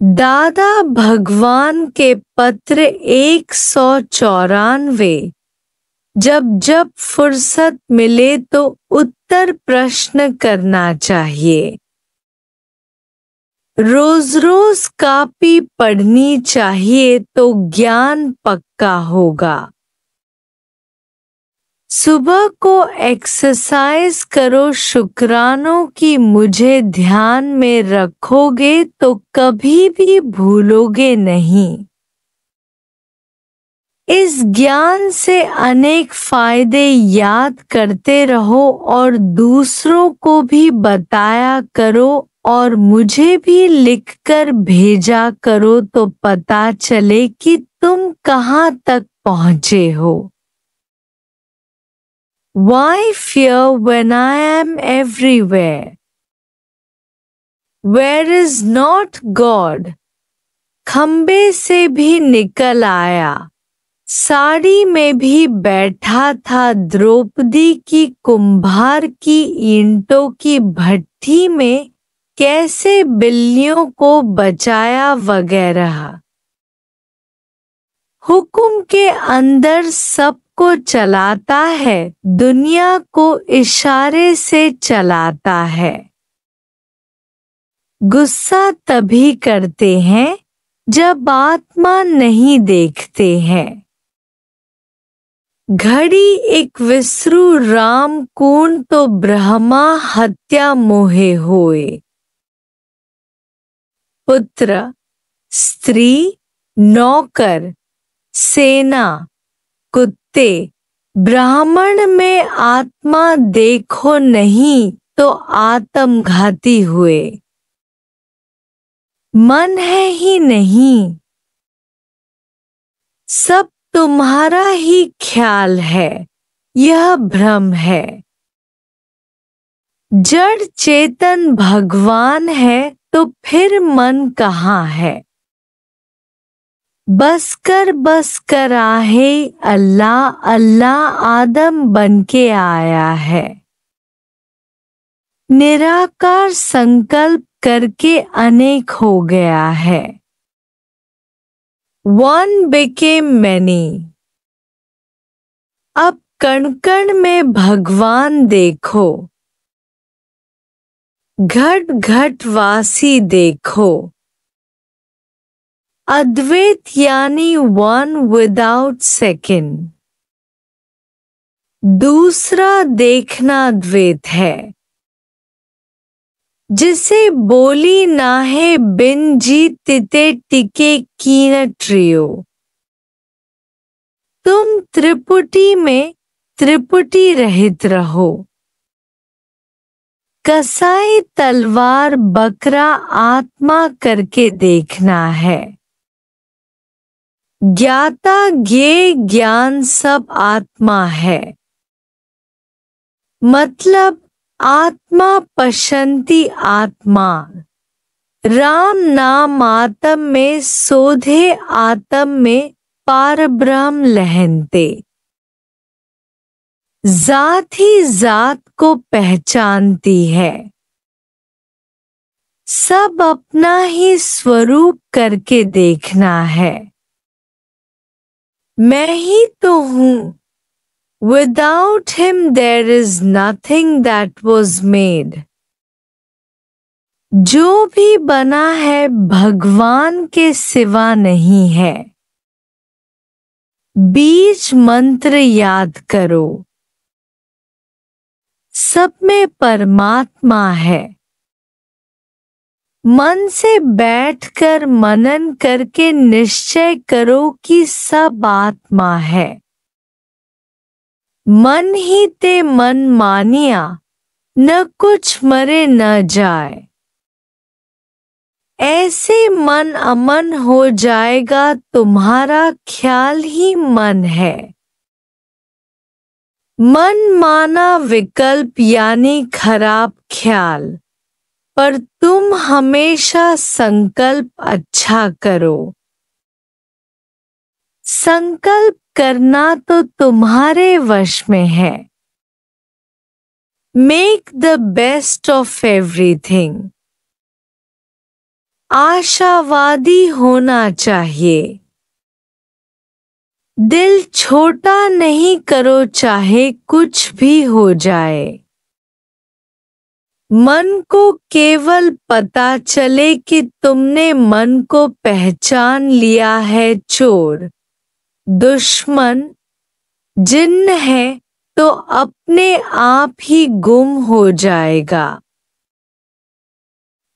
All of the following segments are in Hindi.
दादा भगवान के पत्र 194। जब जब फुर्सत मिले तो उत्तर प्रश्न करना चाहिए। रोज रोज कॉपी पढ़नी चाहिए तो ज्ञान पक्का होगा। सुबह को एक्सरसाइज करो, शुक्रानों की मुझे ध्यान में रखोगे तो कभी भी भूलोगे नहीं। इस ज्ञान से अनेक फायदे याद करते रहो और दूसरों को भी बताया करो और मुझे भी लिखकर भेजा करो तो पता चले कि तुम कहाँ तक पहुँचे हो। Why fear when I am everywhere? Where is not God? खंबे से भी निकल आया, साड़ी में भी बैठा था, द्रौपदी की कुम्हार की ईंटों की भट्ठी में कैसे बिल्लियों को बचाया वगैरह। हुक्म के अंदर सब को चलाता है, दुनिया को इशारे से चलाता है। गुस्सा तभी करते हैं जब आत्मा नहीं देखते हैं। घड़ी एक विसरू राम कूण तो ब्रह्मा हत्या मोहे होए। पुत्र, स्त्री, नौकर, सेना, कुत्ते, ब्राह्मण में आत्मा देखो नहीं तो आत्मघाती हुए। मन है ही नहीं, सब तुम्हारा ही ख्याल है, यह भ्रम है। जड़ चेतन भगवान है तो फिर मन कहाँ है। बस कर आहे अल्लाह अल्लाह आदम बनके आया है। निराकार संकल्प करके अनेक हो गया है। One became many। अब कण कण में भगवान देखो, घट घट वासी देखो। अद्वैत यानी वन विदाउट सेकंड। दूसरा देखना द्वैत है, जिसे बोली नाहे बिन जी तिते टिके कीन ट्रियो। तुम त्रिपुटी में त्रिपुटी रहित रहो। कसाई तलवार बकरा आत्मा करके देखना है। ज्ञाता ज्ञेय ज्ञान सब आत्मा है। मतलब आत्मा पशंति आत्मा। राम नाम आत्म में सोधे आत्म में पारब्रह्म लहनते। जात ही जात को पहचानती है। सब अपना ही स्वरूप करके देखना है। मैं ही तो हूँ। Without him there is nothing that was made। जो भी बना है भगवान के सिवा नहीं है। बीज मंत्र याद करो। सब में परमात्मा है। मन से बैठकर मनन करके निश्चय करो कि सब आत्मा है। मन ही ते मन मानिया, न कुछ मरे न जाए। ऐसे मन अमन हो जाएगा, तुम्हारा ख्याल ही मन है। मन माना विकल्प यानी खराब ख्याल, पर तुम हमेशा संकल्प अच्छा करो। संकल्प करना तो तुम्हारे वश में है। Make the best of everything. आशावादी होना चाहिए। दिल छोटा नहीं करो चाहे कुछ भी हो जाए। मन को केवल पता चले कि तुमने मन को पहचान लिया है चोर, दुश्मन, जिन्न है, तो अपने आप ही गुम हो जाएगा।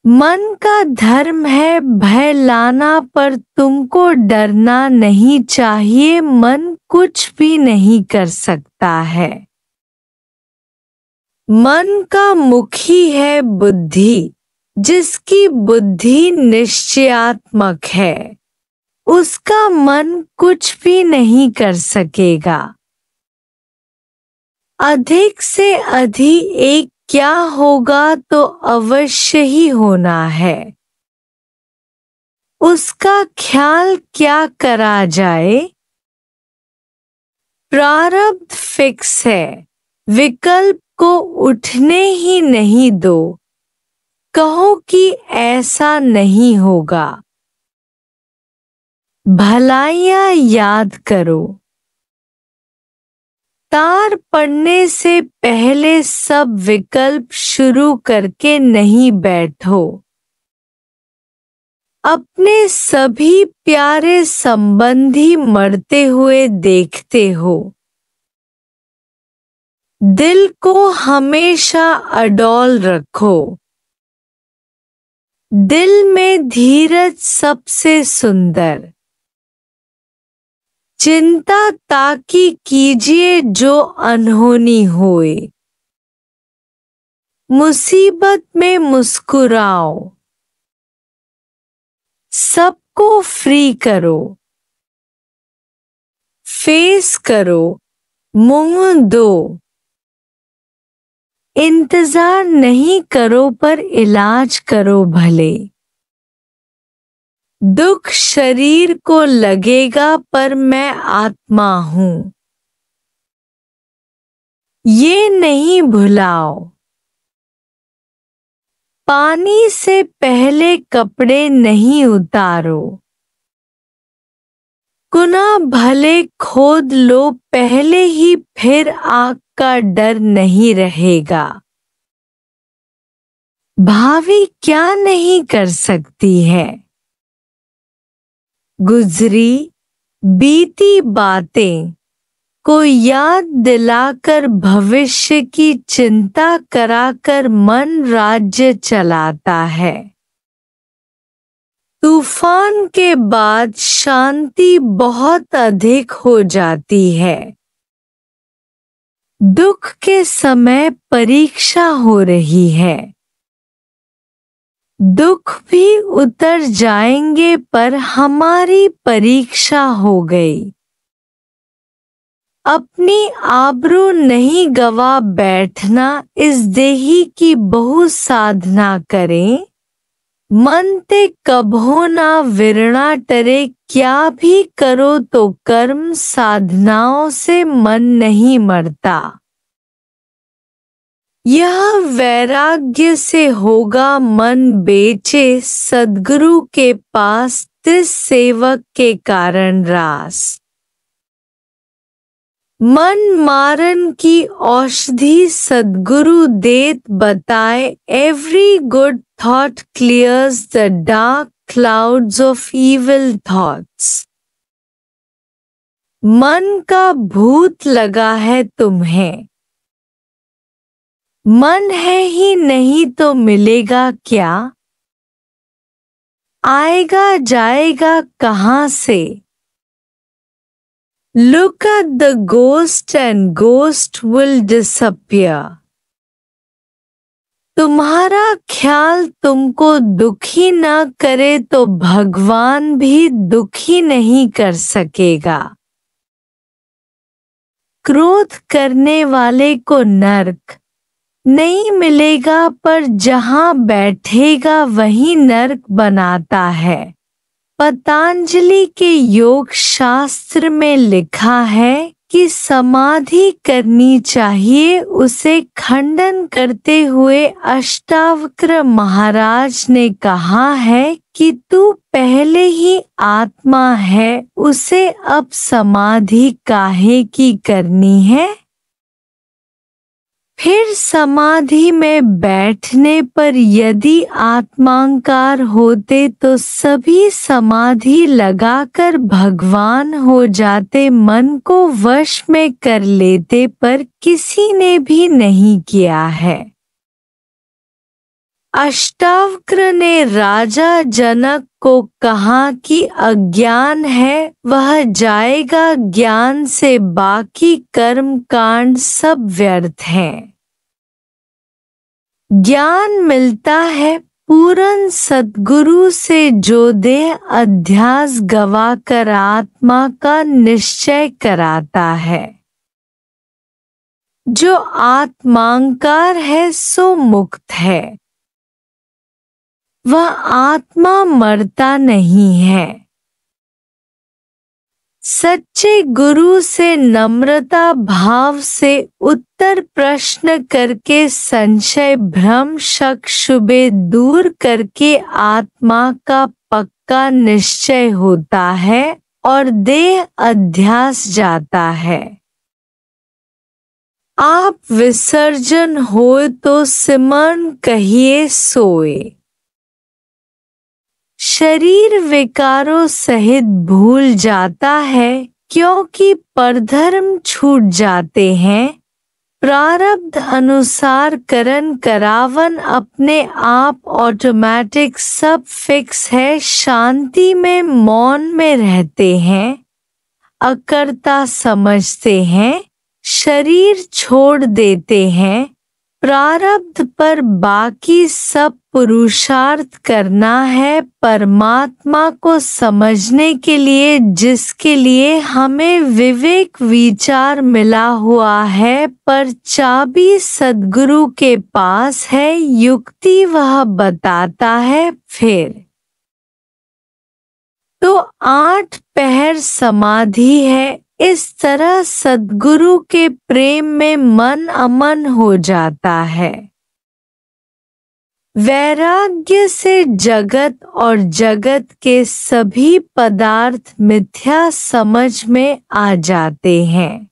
मन का धर्म है भय लाना पर तुमको डरना नहीं चाहिए। मन कुछ भी नहीं कर सकता है। मन का मुखी है बुद्धि, जिसकी बुद्धि निश्चयात्मक है, उसका मन कुछ भी नहीं कर सकेगा। अधिक से अधिक एक क्या होगा तो अवश्य ही होना है। उसका ख्याल क्या करा जाए। प्रारब्ध फिक्स है, विकल्प को उठने ही नहीं दो। कहो कि ऐसा नहीं होगा। भलाइयाँ याद करो। तार पड़ने से पहले सब विकल्प शुरू करके नहीं बैठो। अपने सभी प्यारे संबंधी मरते हुए देखते हो। दिल को हमेशा अडौल रखो। दिल में धीरज सबसे सुंदर। चिंता ताकि कीजिए जो अनहोनी होए। मुसीबत में मुस्कुराओ। सबको फ्री करो। फेस करो, मुंह दो। इंतजार नहीं करो पर इलाज करो भले। दुख शरीर को लगेगा पर मैं आत्मा हूँ, ये नहीं भुलाओ। पानी से पहले कपड़े नहीं उतारो। कुना भले खोद लो पहले ही, फिर आग का डर नहीं रहेगा। भावी क्या नहीं कर सकती है। गुजरी बीती बातें को याद दिलाकर भविष्य की चिंता कराकर मन राज्य चलाता है। तूफान के बाद शांति बहुत अधिक हो जाती है। दुख के समय परीक्षा हो रही है। दुख भी उतर जाएंगे पर हमारी परीक्षा हो गई। अपनी आबरू नहीं गवा बैठना, इस देही की बहु साधना करें। मन ते कभो ना विरना टरे, क्या भी करो तो कर्म साधनाओं से मन नहीं मरता। यह वैराग्य से होगा मन बेचे सद्गुरु के पास, तिस सेवक के कारण रास। मन मारन की औषधि सद्गुरु देत बताए, every good thought clears the dark clouds of evil thoughts. मन का भूत लगा है तुम्हें। मन है ही नहीं तो मिलेगा क्या। आएगा जाएगा कहाँ से। Look at the ghost and ghost will disappear. तुम्हारा ख्याल तुमको दुखी न करे तो भगवान भी दुखी नहीं कर सकेगा। क्रोध करने वाले को नर्क नहीं मिलेगा पर जहां बैठेगा वही नर्क बनाता है। पतंजलि के योग शास्त्र में लिखा है कि समाधि करनी चाहिए। उसे खंडन करते हुए अष्टावक्र महाराज ने कहा है कि तू पहले ही आत्मा है, उसे अब समाधि काहे की करनी है? फिर समाधि में बैठने पर यदि आत्मांकार होते तो सभी समाधि लगाकर भगवान हो जाते, मन को वश में कर लेते, पर किसी ने भी नहीं किया है। अष्टावक्र ने राजा जनक को कहा कि अज्ञान है वह जाएगा ज्ञान से, बाकी कर्म कांड सब व्यर्थ हैं। ज्ञान मिलता है पूर्ण सद्गुरु से जो देह अध्यास गवाकर आत्मा का निश्चय कराता है। जो आत्मांकार है सो मुक्त है, वह आत्मा मरता नहीं है। सच्चे गुरु से नम्रता भाव से उत्तर प्रश्न करके संशय भ्रम शक शुबे दूर करके आत्मा का पक्का निश्चय होता है और देह अध्यास जाता है। आप विसर्जन होए तो सिमरन कहिए सोए। शरीर विकारों सहित भूल जाता है क्योंकि परधर्म छूट जाते हैं। प्रारब्ध अनुसार करन करावन अपने आप ऑटोमेटिक सब फिक्स है। शांति में मौन में रहते हैं, अकर्ता समझते हैं, शरीर छोड़ देते हैं। प्रारब्ध पर बाकी सब पुरुषार्थ करना है परमात्मा को समझने के लिए, जिसके लिए हमें विवेक विचार मिला हुआ है, पर चाबी सद्गुरु के पास है। युक्ति वह बताता है। फिर तो 8 पहर समाधि है। इस तरह सद्गुरु के प्रेम में मन अमन हो जाता है। वैराग्य से जगत और जगत के सभी पदार्थ मिथ्या समझ में आ जाते हैं।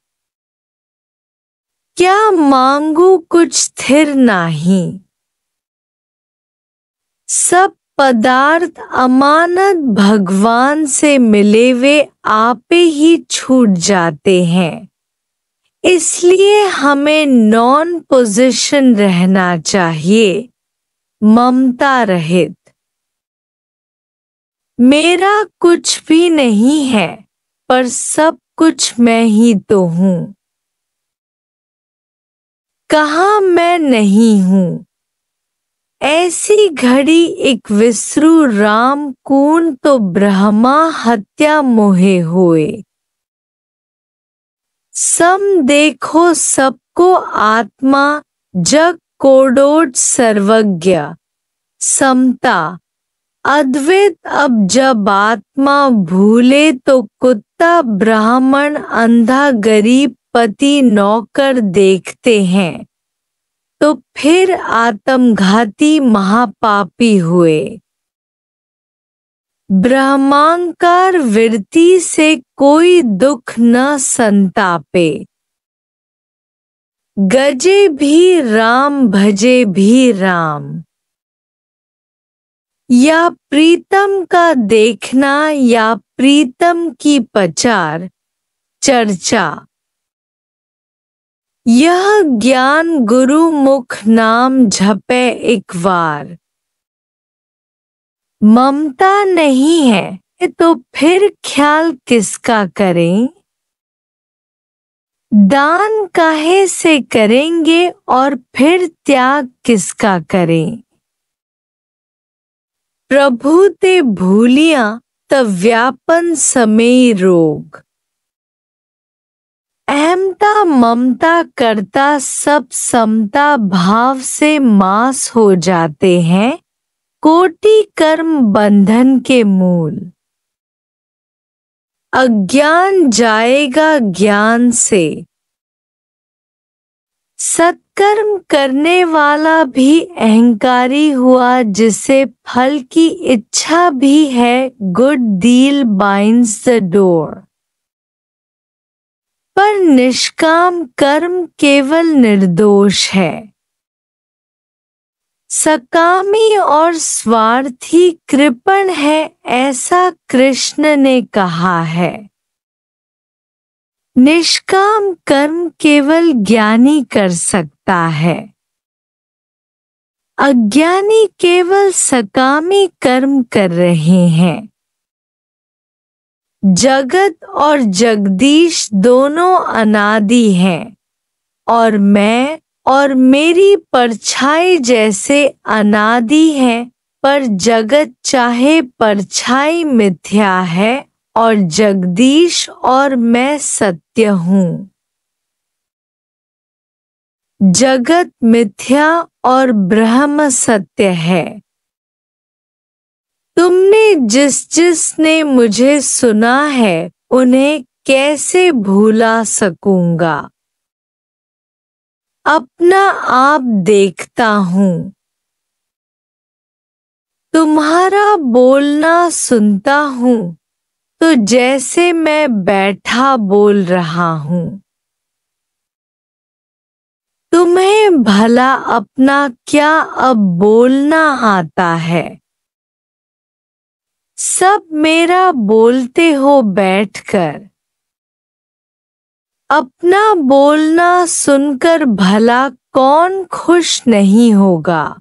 क्या मांगू कुछ स्थिर नहीं, सब पदार्थ अमानत भगवान से मिले वे आपे ही छूट जाते हैं। इसलिए हमें नॉन पोजीशन रहना चाहिए, ममता रहित। मेरा कुछ भी नहीं है, पर सब कुछ मैं ही तो हूँ। कहाँ मैं नहीं हूँ। ऐसी घड़ी एक विसरू राम कून तो ब्रह्मा हत्या मोहे होए। सम देखो सबको आत्मा, जग कोडोट सर्वज्ञ। समता अद्वैत। अब जब आत्मा भूले तो कुत्ता ब्राह्मण अंधा गरीब पति नौकर देखते हैं, तो फिर आत्मघाती महापापी हुए। ब्रह्मांकार वृत्ति से कोई दुख न संतापे। गजे भी राम भजे भी राम। या प्रीतम का देखना या प्रीतम की पचार चर्चा। यह ज्ञान गुरु मुख नाम झपे एक बार। ममता नहीं है तो फिर ख्याल किसका करें। दान काहे से करेंगे और फिर त्याग किसका करें। प्रभु ते भूलिया तब व्यापन समय रोग। अहमता ममता करता सब समता भाव से मास हो जाते हैं। कोटि कर्म बंधन के मूल। अज्ञान जाएगा ज्ञान से। सत्कर्म करने वाला भी अहंकारी हुआ जिसे फल की इच्छा भी है। Good deal binds the door. पर निष्काम कर्म केवल निर्दोष है। सकामी और स्वार्थी कृपण है, ऐसा कृष्ण ने कहा है। निष्काम कर्म केवल ज्ञानी कर सकता है। अज्ञानी केवल सकामी कर्म कर रहे हैं। जगत और जगदीश दोनों अनादि हैं और मैं और मेरी परछाई जैसे अनादि हैं, पर जगत चाहे परछाई मिथ्या है और जगदीश और मैं सत्य हूँ। जगत मिथ्या और ब्रह्म सत्य है। तुमने जिसने मुझे सुना है उन्हें कैसे भूला सकूंगा। अपना आप देखता हूँ। तुम्हारा बोलना सुनता हूँ तो जैसे मैं बैठा बोल रहा हूँ। तुम्हें भला अपना क्या अब बोलना आता है। सब मेरा बोलते हो बैठकर। अपना बोलना सुनकर भला कौन खुश नहीं होगा।